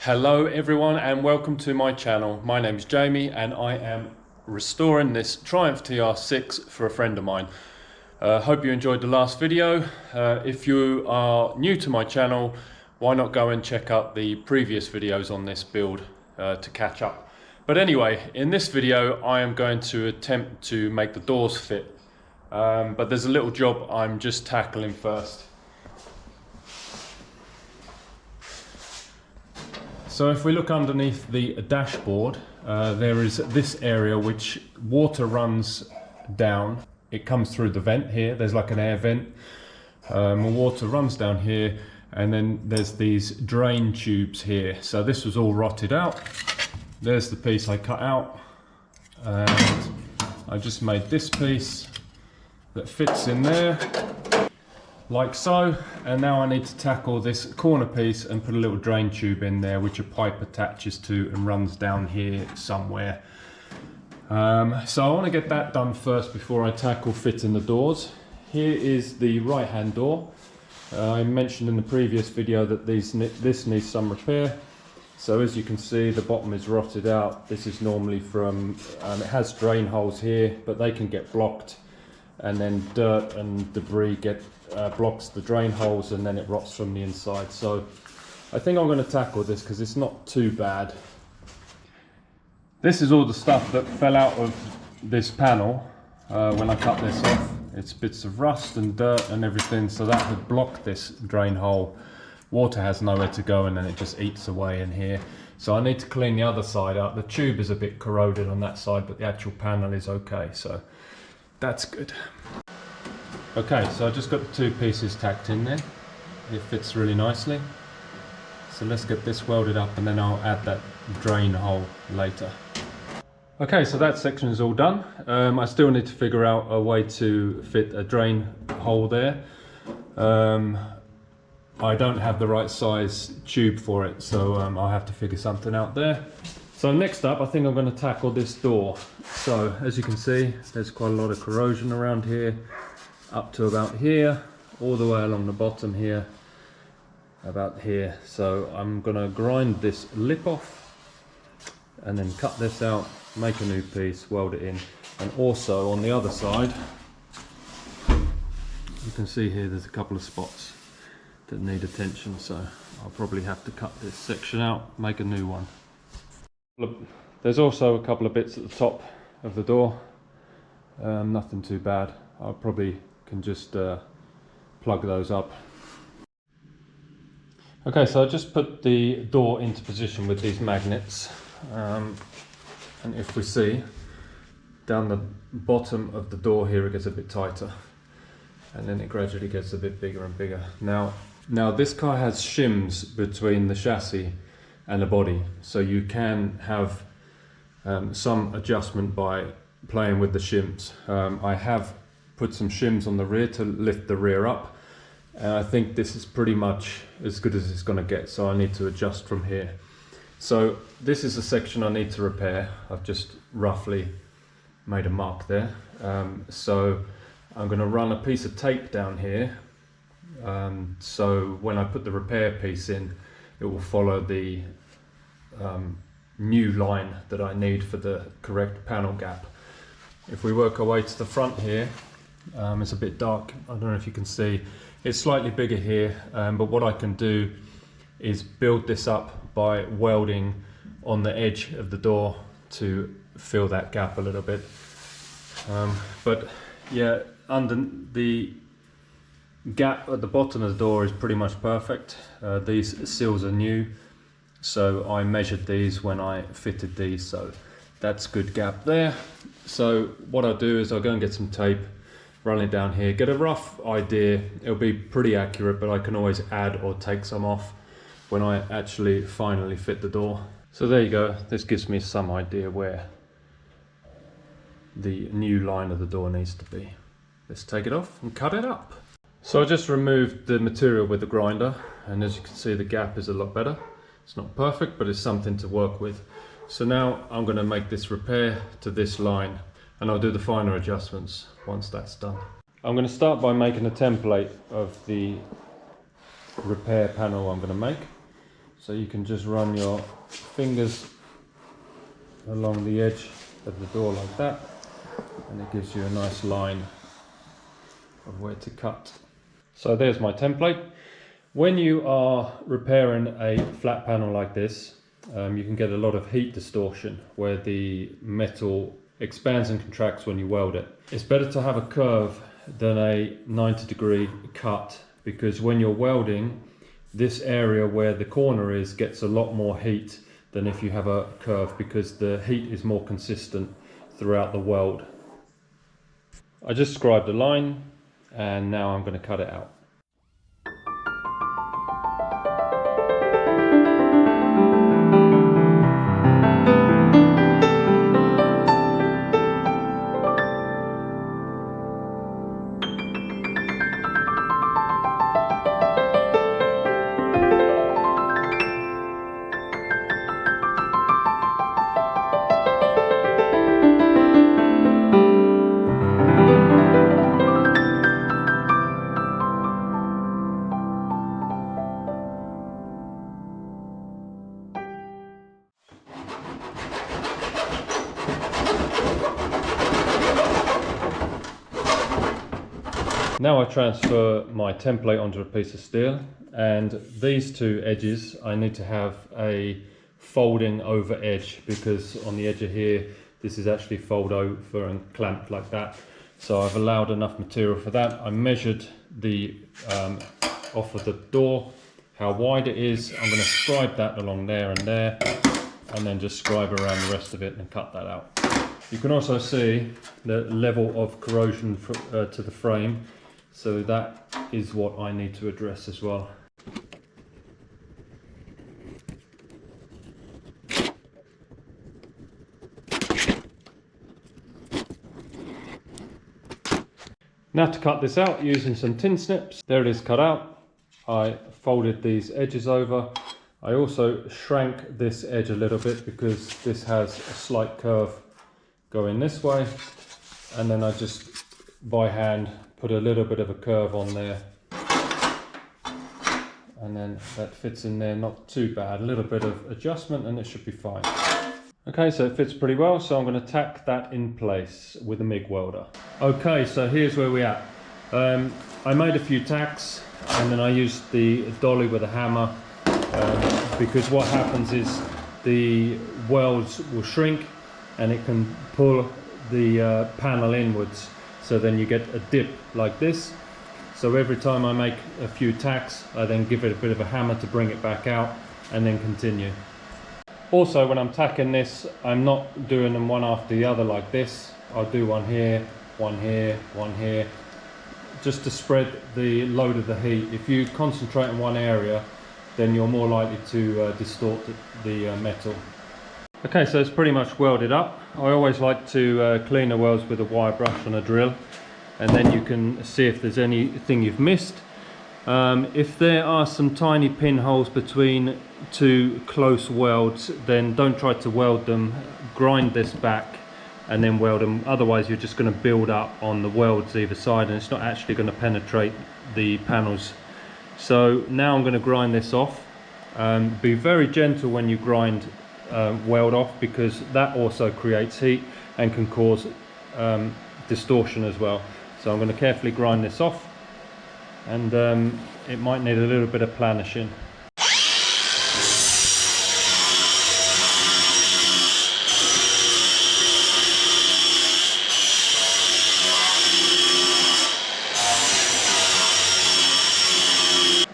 Hello everyone and welcome to my channel. My name is Jamie and I am restoring this Triumph TR6 for a friend of mine. Hope you enjoyed the last video. If you are new to my channel, why not go and check out the previous videos on this build to catch up. But anyway, in this video I am going to attempt to make the doors fit. But there's a little job I'm just tackling first. So if we look underneath the dashboard, there is this area which water runs down. It comes through the vent here. There's like an air vent. Water runs down here, and then there's these drain tubes here. So this was all rotted out. There's the piece I cut out, and I just made this piece that fits in there, like so. And now I need to tackle this corner piece and put a little drain tube in there which a pipe attaches to and runs down here somewhere. So I want to get that done first before I tackle fitting the doors. Here is the right hand door. I mentioned in the previous video that this needs some repair. So as you can see, the bottom is rotted out. This is normally from, it has drain holes here, but they can get blocked, and then dirt and debris blocks the drain holes, and then it rots from the inside. So I think I'm going to tackle this because it's not too bad. This is all the stuff that fell out of this panel when I cut this off. It's bits of rust and dirt and everything, so that had blocked this drain hole. Water has nowhere to go, and then it just eats away in here. So I need to clean the other side out. The tube is a bit corroded on that side, but the actual panel is okay, so that's good. Okay, so I just got the two pieces tacked in there. It fits really nicely. So let's get this welded up, and then I'll add that drain hole later. Okay, so that section is all done. I still need to figure out a way to fit a drain hole there. I don't have the right size tube for it, so I'll have to figure something out there. So next up, I think I'm going to tackle this door. So as you can see, there's quite a lot of corrosion around here, up to about here, all the way along the bottom here, about here. So I'm going to grind this lip off and then cut this out, make a new piece, weld it in. And also on the other side, you can see here there's a couple of spots that need attention, so I'll probably have to cut this section out, make a new one. There's also a couple of bits at the top of the door, nothing too bad. I probably can just plug those up. Okay, so I just put the door into position with these magnets, and if we see down the bottom of the door here, it gets a bit tighter, and then it gradually gets a bit bigger and bigger. Now this car has shims between the chassis and the body, so you can have some adjustment by playing with the shims. I have put some shims on the rear to lift the rear up, and I think this is pretty much as good as it's going to get, so I need to adjust from here. So this is a section I need to repair. I've just roughly made a mark there. So I'm going to run a piece of tape down here, so when I put the repair piece in, it will follow the new line that I need for the correct panel gap. If we work our way to the front here, it's a bit dark, I don't know if you can see, it's slightly bigger here, but what I can do is build this up by welding on the edge of the door to fill that gap a little bit. But yeah, under the gap at the bottom of the door is pretty much perfect. These seals are new, so I measured these when I fitted these, so that's good gap there. So what I'll do is I'll go and get some tape, run it down here, get a rough idea. It'll be pretty accurate, but I can always add or take some off when I actually finally fit the door. So there you go, this gives me some idea where the new line of the door needs to be. Let's take it off and cut it up. So I just removed the material with the grinder, and as you can see, the gap is a lot better. It's not perfect, but it's something to work with. So now I'm going to make this repair to this line, and I'll do the finer adjustments once that's done. I'm going to start by making a template of the repair panel I'm going to make. So you can just run your fingers along the edge of the door like that, and it gives you a nice line of where to cut. So there's my template. When you are repairing a flat panel like this, you can get a lot of heat distortion where the metal expands and contracts when you weld it. It's better to have a curve than a 90-degree cut, because when you're welding, this area where the corner is gets a lot more heat than if you have a curve, because the heat is more consistent throughout the weld. I just scribed a line and now I'm going to cut it out. Now I transfer my template onto a piece of steel, and these two edges I need to have a folding over edge, because on the edge of here this is actually fold over and clamped like that. So I've allowed enough material for that. I measured the off of the door how wide it is. I'm going to scribe that along there and there, and then just scribe around the rest of it and cut that out. You can also see the level of corrosion to the frame. So that is what I need to address as well. Now to cut this out using some tin snips. There it is cut out. I folded these edges over. I also shrank this edge a little bit because this has a slight curve going this way, and then I just by hand put a little bit of a curve on there, and then that fits in there, not too bad. A little bit of adjustment and it should be fine. Okay, so it fits pretty well, so I'm going to tack that in place with a MIG welder. Okay, so here's where we're at. I made a few tacks and then I used the dolly with a hammer, because what happens is the welds will shrink and it can pull the panel inwards. So then you get a dip like this. So every time I make a few tacks, I then give it a bit of a hammer to bring it back out and then continue. Also, when I'm tacking this, I'm not doing them one after the other like this. I'll do one here, one here, one here, just to spread the load of the heat. If you concentrate in one area, then you're more likely to distort the metal. Okay, so it's pretty much welded up. I always like to clean the welds with a wire brush on a drill, and then you can see if there's anything you've missed. If there are some tiny pinholes between two close welds, then don't try to weld them. Grind this back and then weld them. Otherwise you're just going to build up on the welds either side and it's not actually going to penetrate the panels. So now I'm going to grind this off. Be very gentle when you grind weld off, because that also creates heat and can cause distortion as well. So I'm going to carefully grind this off, and it might need a little bit of planishing.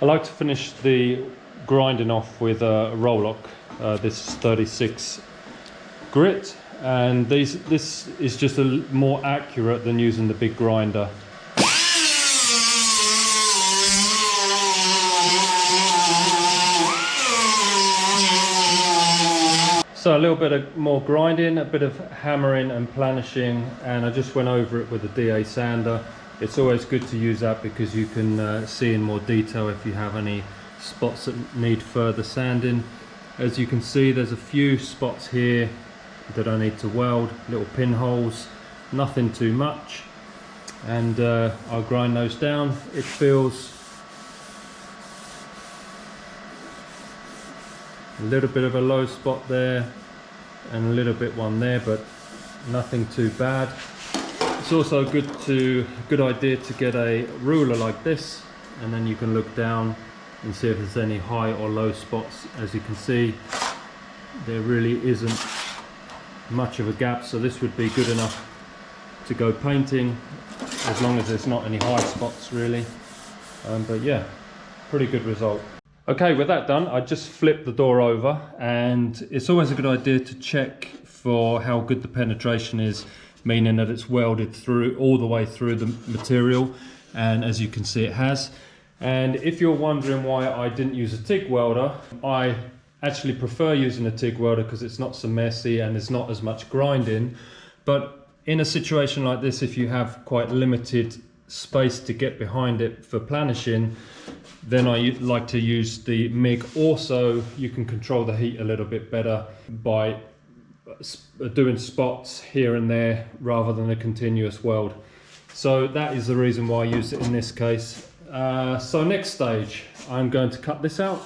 I like to finish the grinding off with a Rolock. This is 36 grit, and this is just more accurate than using the big grinder. So a little bit more grinding, a bit of hammering and planishing, and I just went over it with a DA sander. It's always good to use that because you can see in more detail if you have any spots that need further sanding. As you can see, there's a few spots here that I need to weld, little pinholes, nothing too much, and I'll grind those down. It feels A little bit of a low spot there and a little bit one there, but nothing too bad. It's also good idea to get a ruler like this, and then you can look down and see if there's any high or low spots. As you can see, there really isn't much of a gap, so this would be good enough to go painting, as long as there's not any high spots really. But yeah, pretty good result. Okay, with that done, I just flipped the door over, and it's always a good idea to check for how good the penetration is, meaning that it's welded through all the way through the material, and as you can see it has. And if you're wondering why I didn't use a TIG welder, I actually prefer using a TIG welder because it's not so messy and there's not as much grinding. But in a situation like this, if you have quite limited space to get behind it for planishing, then I like to use the MIG. Also, you can control the heat a little bit better by doing spots here and there rather than a continuous weld. So that is the reason why I use it in this case. So next stage, I'm going to cut this out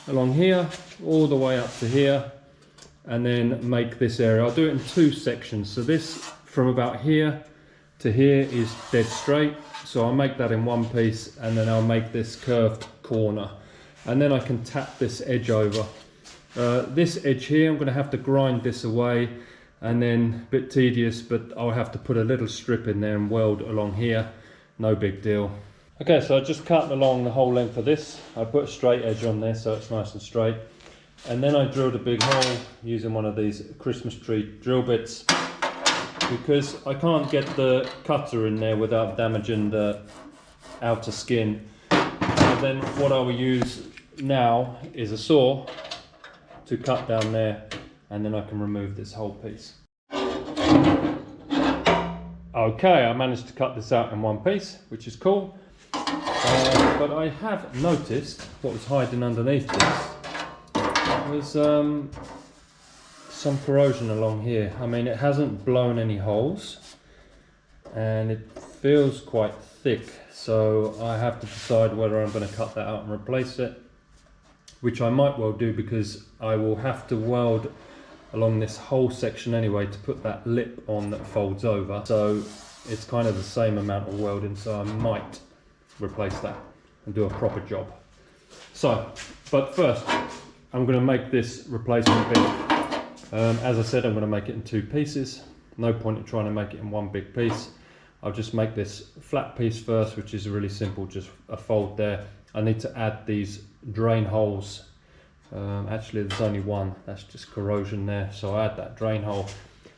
along here all the way up to here, and then make this area. I'll do it in two sections. So this from about here to here is dead straight, so I'll make that in one piece, and then I'll make this curved corner, and then I can tap this edge over. This edge here, I'm going to have to grind this away, and then a bit tedious, but I'll have to put a little strip in there and weld along here. No big deal. Okay, so I just cut along the whole length of this. I put a straight edge on there so it's nice and straight, and then I drilled a big hole using one of these Christmas tree drill bits, because I can't get the cutter in there without damaging the outer skin. And then what I will use now is a saw to cut down there, and then I can remove this whole piece. Okay, I managed to cut this out in one piece, which is cool. But I have noticed what was hiding underneath this was some corrosion along here. I mean, it hasn't blown any holes and it feels quite thick, so I have to decide whether I'm going to cut that out and replace it, which I might well do, because I will have to weld along this whole section anyway to put that lip on that folds over, so it's kind of the same amount of welding, so I might replace that and do a proper job. So, but first I'm going to make this replacement bit. As I said, I'm going to make it in two pieces. No point in trying to make it in one big piece. I'll just make this flat piece first, which is really simple, just a fold there. I need to add these drain holes. Actually there's only one, that's just corrosion there, so I add that drain hole.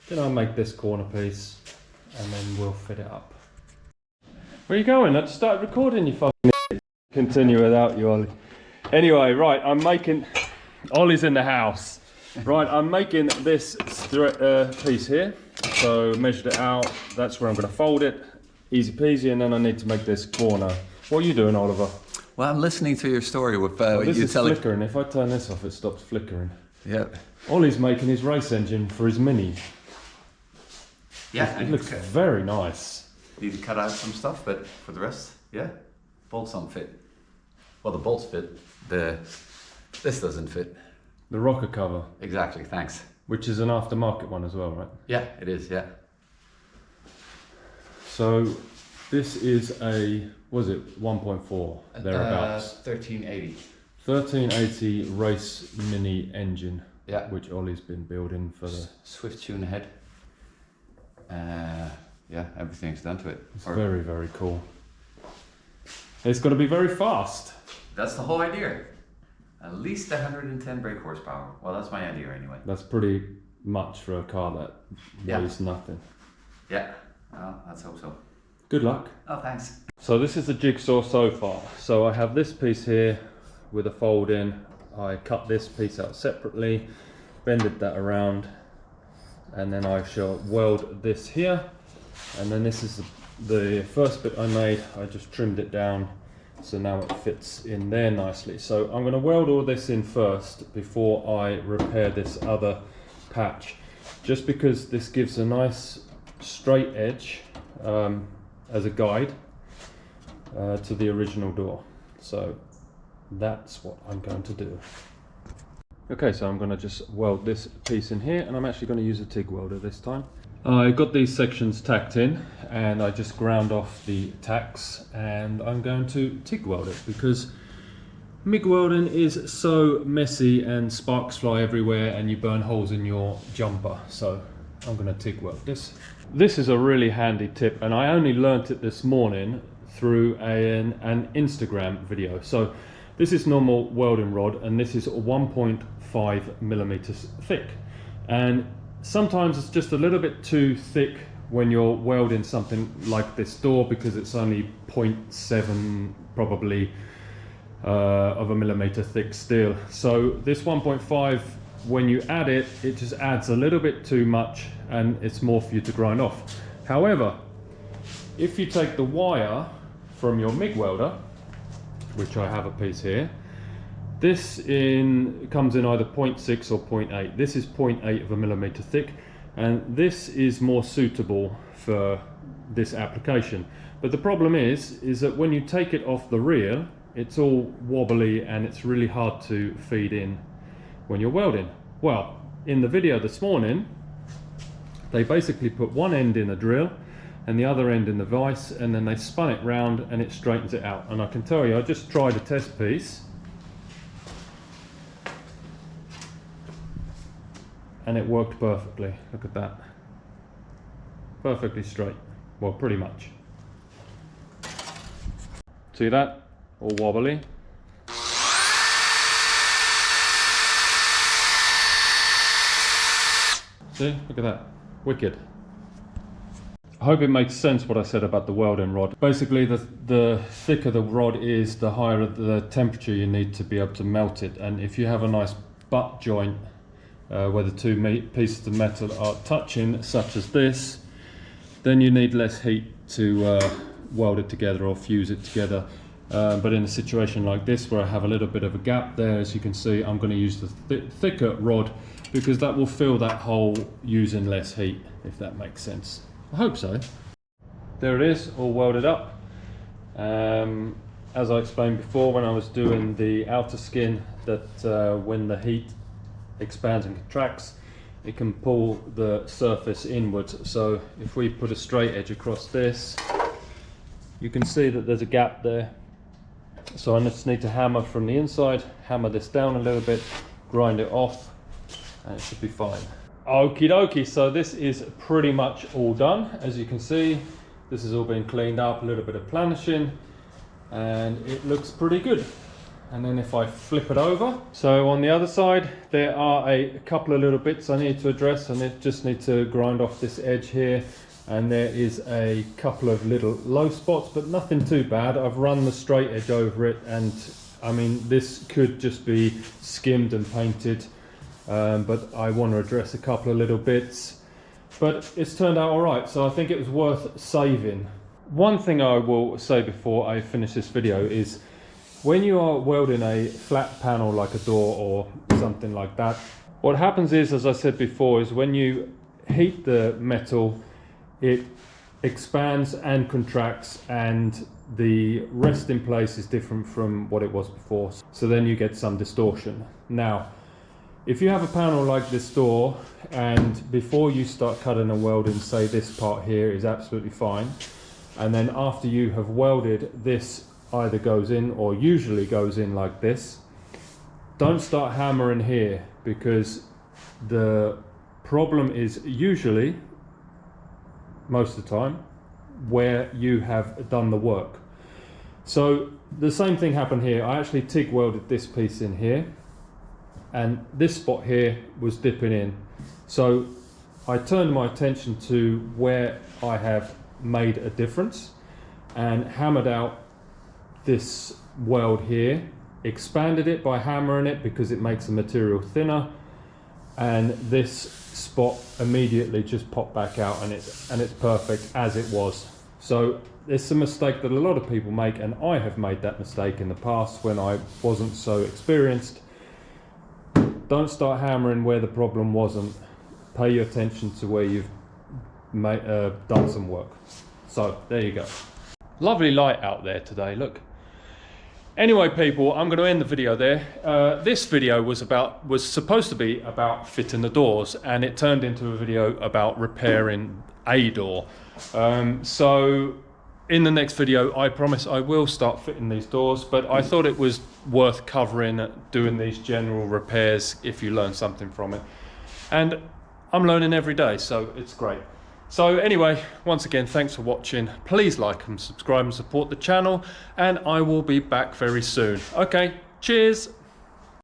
Then I'll make this corner piece and then we'll fit it up. Where are you going? I just started recording, you fucking idiot. Continue without you, Ollie. Anyway, right, I'm making... Ollie's in the house. Right, I'm making this piece here. So measured it out, that's where I'm going to fold it. Easy peasy, and then I need to make this corner. What are you doing, Oliver? Well, I'm listening to your story with this is flickering. If I turn this off, it stops flickering. Yeah. Ollie's making his race engine for his Mini. Yeah. It looks very nice. Need to cut out some stuff, but for the rest, yeah, bolts don't fit. Well, the bolts fit. This doesn't fit. The rocker cover. Exactly. Thanks. Which is an aftermarket one as well, right? Yeah, it is. Yeah. So this is a, was it 1.4 thereabouts? 1380. 1380 race Mini engine. Yeah. Which Ollie's been building for the Swift tune head. Yeah, everything's done to it. It's very, very cool. It's going to be very fast. That's the whole idea. At least 110 brake horsepower. Well, that's my idea anyway. That's pretty much for a car that weighs nothing. Yeah, well, let's hope so. Good luck. Oh, thanks. So this is the jigsaw so far. So I have this piece here with a fold in. I cut this piece out separately, bended that around, and then I shall weld this here. And then this is the first bit I made. I just trimmed it down, so now it fits in there nicely. So I'm going to weld all this in first before I repair this other patch, just because this gives a nice straight edge as a guide to the original door. So that's what I'm going to do. Okay, so I'm going to just weld this piece in here, and I'm actually going to use a TIG welder this time. I got these sections tacked in, and I just ground off the tacks, and I'm going to TIG weld it because MIG welding is so messy and sparks fly everywhere and you burn holes in your jumper. So I'm going to TIG weld this. This is a really handy tip, and I only learnt it this morning through an Instagram video. So this is normal welding rod, and this is 1.5 millimeters thick. And sometimes it's just a little bit too thick when you're welding something like this door, because it's only 0.7 probably of a millimeter thick steel. So this 1.5, when you add it, it just adds a little bit too much, and it's more for you to grind off. However, if you take the wire from your MIG welder, which I have a piece here, this comes in either 0.6 or 0.8. This is 0.8 of a millimeter thick, and this is more suitable for this application. But the problem is that when you take it off the reel, it's all wobbly and it's really hard to feed in when you're welding. Well, in the video this morning, they basically put one end in a drill and the other end in the vise, and then they spun it round and it straightens it out. And I can tell you, I just tried a test piece and it worked perfectly. Look at that. Perfectly straight. Well, pretty much. See that? All wobbly. See? Look at that. Wicked. I hope it makes sense what I said about the welding rod. Basically, the thicker the rod is, the higher the temperature you need to be able to melt it. And if you have a nice butt joint where the two pieces of metal are touching, such as this, then you need less heat to weld it together or fuse it together. But in a situation like this, where I have a little bit of a gap there, as you can see, I'm going to use the thicker rod, because that will fill that hole using less heat, if that makes sense. I hope so. There it is, all welded up. As I explained before, when I was doing the outer skin, that when the heat expands and contracts, it can pull the surface inwards. So if we put a straight edge across this, you can see that there's a gap there. So I just need to hammer from the inside, hammer this down a little bit, grind it off, and it should be fine. Okie dokie, so this is pretty much all done. As you can see, this has all been cleaned up, a little bit of planishing, and it looks pretty good. And then if I flip it over, so on the other side, there are a couple of little bits I need to address, and I just need to grind off this edge here. And there is a couple of little low spots, but nothing too bad. I've run the straight edge over it, and I mean, this could just be skimmed and painted, but I want to address a couple of little bits. But it's turned out all right, so I think it was worth saving. One thing I will say before I finish this video is, when you are welding a flat panel like a door or something like that, what happens is, as I said before, is when you heat the metal, it expands and contracts, and the rest in place is different from what it was before. So then you get some distortion. Now, if you have a panel like this door, and before you start cutting and welding, say this part here is absolutely fine, and then after you have welded, this either goes in or usually goes in like this, don't start hammering here, because the problem is usually, most of the time, where you have done the work. So the same thing happened here. I actually TIG welded this piece in here, and this spot here was dipping in. So I turned my attention to where I have made a difference and hammered out this weld here, expanded it by hammering it because it makes the material thinner, and this spot immediately just popped back out, and it's perfect as it was. So it's a mistake that a lot of people make, and I have made that mistake in the past when I wasn't so experienced. Don't start hammering where the problem wasn't. Pay your attention to where you've done some work. So there you go. Lovely light out there today, look. Anyway, people, I'm going to end the video there. This video was supposed to be about fitting the doors, and it turned into a video about repairing a door. So in the next video, I promise I will start fitting these doors, but I thought it was worth covering, doing these general repairs if you learn something from it. And I'm learning every day, so it's great. So anyway, once again, thanks for watching. Please like and subscribe and support the channel, and I will be back very soon. Okay, cheers.